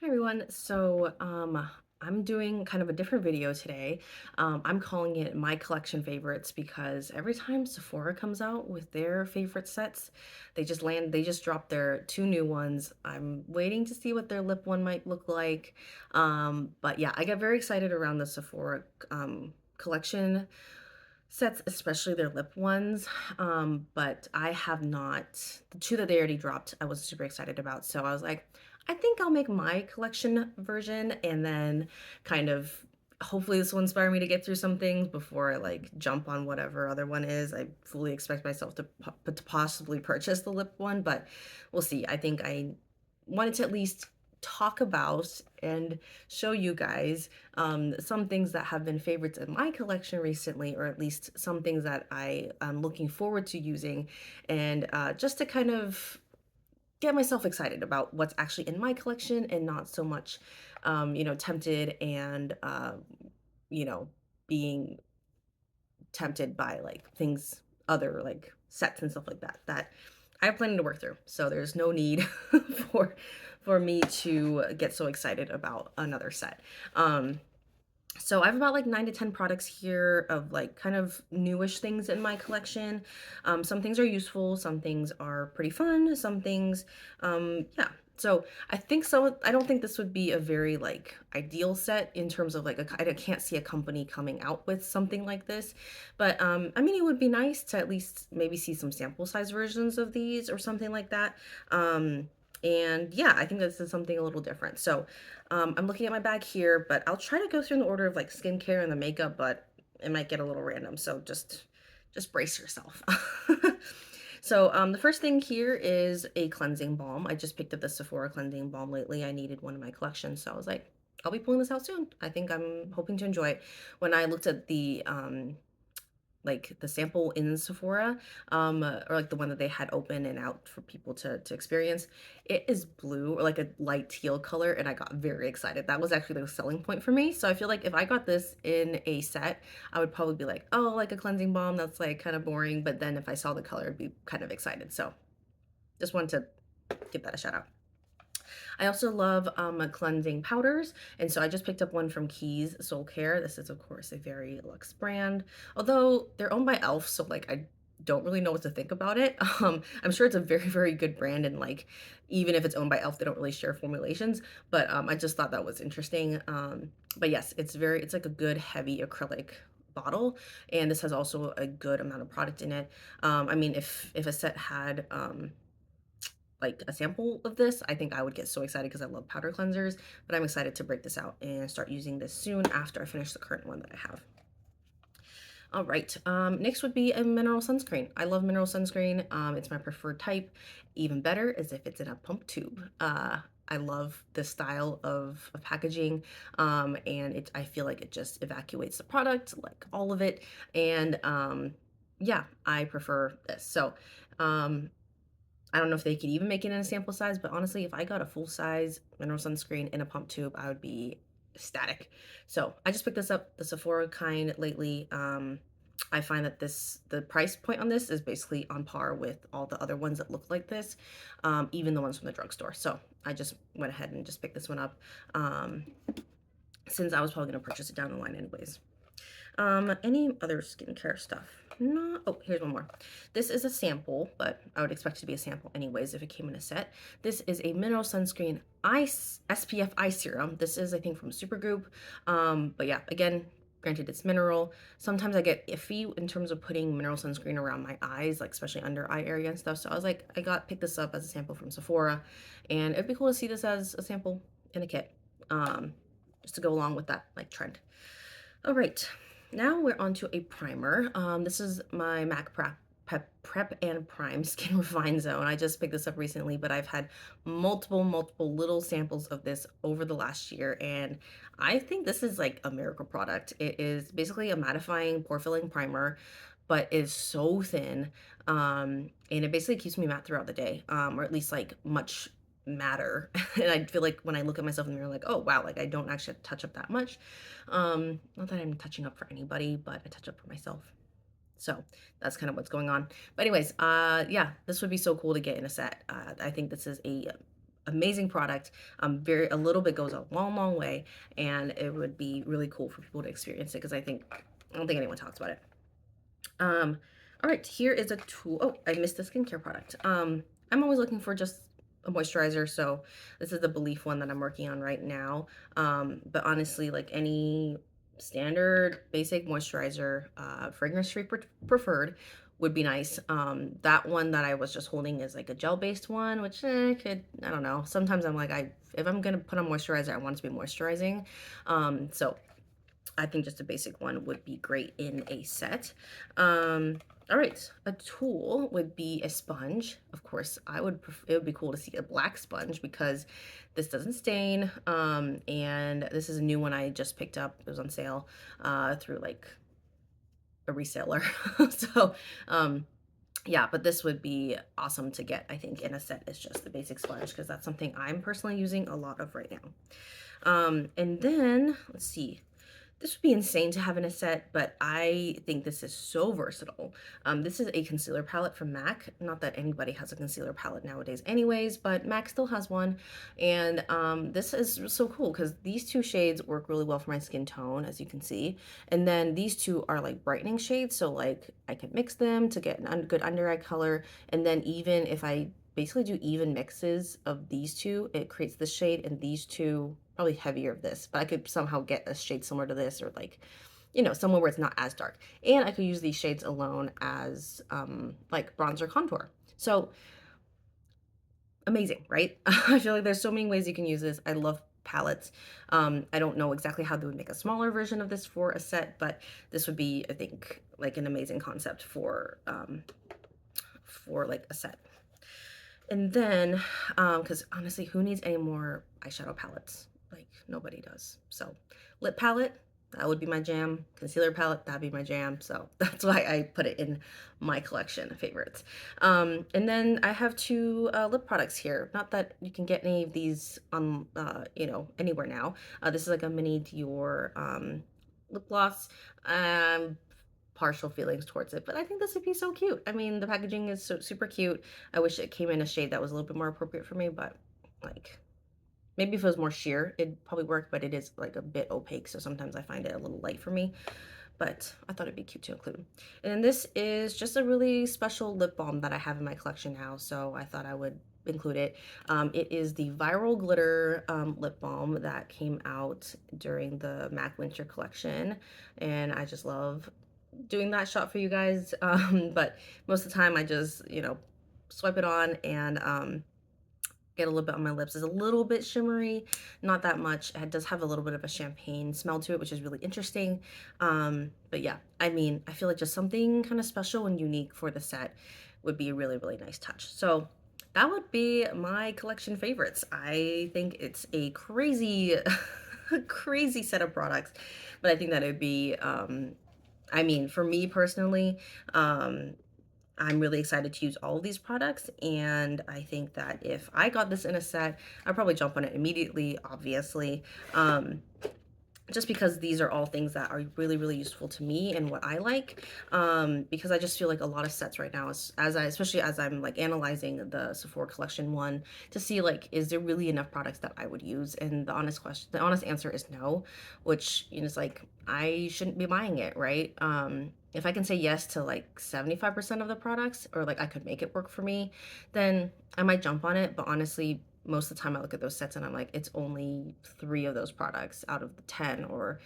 Hi everyone. I'm doing kind of a different video today. I'm calling it my collection favorites because every time Sephora comes out with their favorite sets, they just dropped their two new ones. I'm waiting to see what their lip one might look like. But yeah, I get very excited around the Sephora collection sets, especially their lip ones. But I have not, the two that they already dropped, I was super excited about. So I was like, I think I'll make my collection version and then kind of hopefully this will inspire me to get through some things before I like jump on whatever other one is. I fully expect myself to possibly purchase the lip one, but we'll see. I think I wanted to at least talk about and show you guys some things that have been favorites in my collection recently, or at least some things that I am looking forward to using, and just to kind of get myself excited about what's actually in my collection and not so much, tempted and, you know, being tempted by like things, other like sets and stuff like that, that I have plenty to work through. So there's no need for for me to get so excited about another set. Um, so I have about like 9 to 10 products here of like kind of newish things in my collection. Some things are useful, some things are pretty fun, some things, yeah. So I don't think this would be a very like ideal set in terms of like I can't see a company coming out with something like this. But I mean, it would be nice to at least maybe see some sample size versions of these or something like that. And yeah, I think this is something a little different. So I'm looking at my bag here, but I'll try to go through in the order of like skincare and the makeup, but it might get a little random. So just brace yourself. The first thing here is a cleansing balm. I just picked up the Sephora cleansing balm lately. I needed one in my collection, so I was like, I'll be pulling this out soon. I think I'm hoping to enjoy it. When I looked at the like the sample in Sephora, or like the one that they had open and out for people to experience. It is blue or like a light teal color, and I got very excited. That was actually the selling point for me. So I feel like if I got this in a set, I would probably be like, oh, like a cleansing balm, that's like kind of boring. But then if I saw the color, I'd be kind of excited. So just wanted to give that a shout out. I also love cleansing powders, and so I just picked up one from Keys Soul Care. This is, of course, a very luxe brand, although they're owned by Elf, so like I don't really know what to think about it. I'm sure it's a very, very good brand, and like even if it's owned by Elf, they don't really share formulations. But I just thought that was interesting. But yes, it's like a good heavy acrylic bottle, and this has also a good amount of product in it. I mean, if a set had like a sample of this, I think I would get so excited because I love powder cleansers, but I'm excited to break this out and start using this soon after I finish the current one that I have. All right, next would be a mineral sunscreen. I love mineral sunscreen. It's my preferred type. Even better is if it's in a pump tube. I love this style of packaging, and I feel like it just evacuates the product, like all of it. And yeah, I prefer this. Um, I don't know if they could even make it in a sample size, but honestly, if I got a full size mineral sunscreen in a pump tube, I would be ecstatic. So I just picked this up, the Sephora kind lately. I find that the price point on this is basically on par with all the other ones that look like this, even the ones from the drugstore. So I just went ahead and just picked this one up, um, since I was probably going to purchase it down the line anyways. Any other skincare stuff? No. Oh, here's one more. This is a sample, but I would expect it to be a sample anyways if it came in a set. This is a mineral sunscreen ice SPF eye serum. This is, I think, from Supergoop. But yeah, again, granted it's mineral. Sometimes I get iffy in terms of putting mineral sunscreen around my eyes, like especially under eye area and stuff. So I was like, picked this up as a sample from Sephora, and it'd be cool to see this as a sample in a kit, just to go along with that like trend. All right, now we're on to a primer. This is my MAC Prep and Prime Skin Refine Zone. I just picked this up recently, but I've had multiple little samples of this over the last year, and I think this is like a miracle product. It is basically a mattifying pore filling primer, but is so thin, and it basically keeps me matte throughout the day, or at least like much matter. And I feel like when I look at myself in the mirror, like, oh wow, like I don't actually touch up that much. Not that I'm touching up for anybody, but I touch up for myself. So that's kind of what's going on. But anyways, yeah, this would be so cool to get in a set. I think this is amazing product. Very a little bit goes a long, long way, and it would be really cool for people to experience it because I don't think anyone talks about it. Um, all right, here is a tool. Oh, I missed the skincare product. I'm always looking for just a moisturizer, so this is the Belief one that I'm working on right now. But honestly, like any standard basic moisturizer, fragrance-free preferred would be nice. That one that I was just holding is like a gel-based one, which I don't know. Sometimes I'm like, if I'm gonna put on moisturizer, I want it to be moisturizing. So I think just a basic one would be great in a set. All right, a tool would be a sponge. Of course, it would be cool to see a black sponge because this doesn't stain. And this is a new one I just picked up. It was on sale through like a reseller. So, yeah, but this would be awesome to get, I think, in a set is just the basic sponge because that's something I'm personally using a lot of right now. And then let's see. This would be insane to have in a set, but I think this is so versatile. This is a concealer palette from MAC. Not that anybody has a concealer palette nowadays anyways, but MAC still has one. And this is so cool because these two shades work really well for my skin tone, as you can see. And then these two are like brightening shades, so like I can mix them to get a good under eye color. And then even if I basically do even mixes of these two, it creates this shade, and these two probably heavier of this, but I could somehow get a shade similar to this, or like, somewhere where it's not as dark. And I could use these shades alone as like bronzer contour. So amazing, right? I feel like there's so many ways you can use this. I love palettes. I don't know exactly how they would make a smaller version of this for a set, but this would be, I think, like an amazing concept for like a set. And then, because honestly, who needs any more eyeshadow palettes? Like, nobody does. So, lip palette, that would be my jam. Concealer palette, that'd be my jam. So, that's why I put it in my collection of favorites. And then I have two lip products here. Not that you can get any of these on, anywhere now. This is like a mini Dior lip gloss. Partial feelings towards it, but I think this would be so cute. I mean, the packaging is so super cute. I wish it came in a shade that was a little bit more appropriate for me, but like maybe if it was more sheer, it'd probably work, but it is like a bit opaque, so sometimes I find it a little light for me. But I thought it'd be cute to include. And then this is just a really special lip balm that I have in my collection now, so I thought I would include it. It is the Viral Glitter lip balm that came out during the MAC Winter collection, and I just love doing that shot for you guys. But most of the time I just, swipe it on and get a little bit on my lips. It's a little bit shimmery, not that much. It does have a little bit of a champagne smell to it, which is really interesting. But yeah, I mean, I feel like just something kind of special and unique for the set would be a really, really nice touch. So that would be my collection favorites. I think it's a crazy, crazy set of products, but I think that it would be, I mean, for me personally, I'm really excited to use all of these products, and I think that if I got this in a set, I'd probably jump on it immediately, obviously. Just because these are all things that are really, really useful to me and what I like. Because I just feel like a lot of sets right now, especially as I'm like analyzing the Sephora collection one to see like, is there really enough products that I would use? And the honest answer is no, which, is like, I shouldn't be buying it, right? If I can say yes to like 75% of the products, or like I could make it work for me, then I might jump on it. But honestly, most of the time I look at those sets and I'm like, it's only 3 of those products out of the 10, or,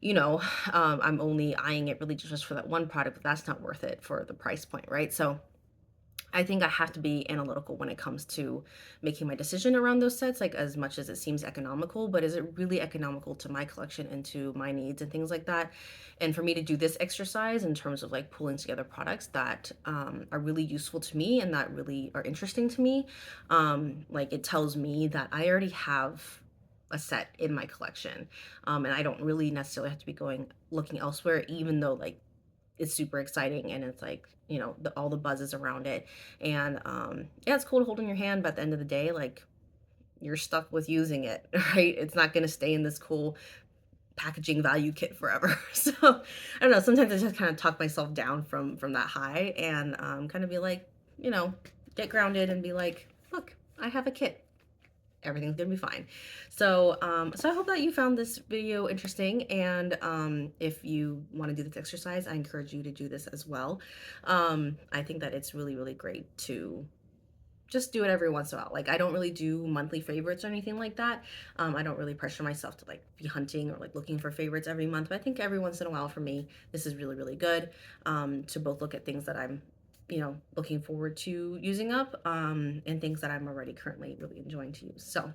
I'm only eyeing it really just for that one product, but that's not worth it for the price point, right? So I think I have to be analytical when it comes to making my decision around those sets, like as much as it seems economical, but is it really economical to my collection and to my needs and things like that? And for me to do this exercise in terms of like pulling together products that are really useful to me and that really are interesting to me, like it tells me that I already have a set in my collection. And I don't really necessarily have to be looking elsewhere, even though like it's super exciting and it's like, all the buzzes around it. And yeah, it's cool to hold in your hand, but at the end of the day, like you're stuck with using it, right? It's not going to stay in this cool packaging value kit forever. So I don't know, sometimes I just kind of talk myself down from that high, and kind of be like, get grounded and be like, look, I have a kit. everything's gonna be fine. So I hope that you found this video interesting. And if you want to do this exercise, I encourage you to do this as well. I think that it's really, really great to just do it every once in a while. Like, I don't really do monthly favorites or anything like that. I don't really pressure myself to like be hunting or like looking for favorites every month. But I think every once in a while for me, this is really, really good to both look at things that I'm, looking forward to using up and things that I'm already currently really enjoying to use. So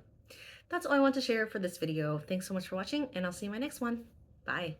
that's all I want to share for this video. Thanks so much for watching, and I'll see you in my next one. Bye.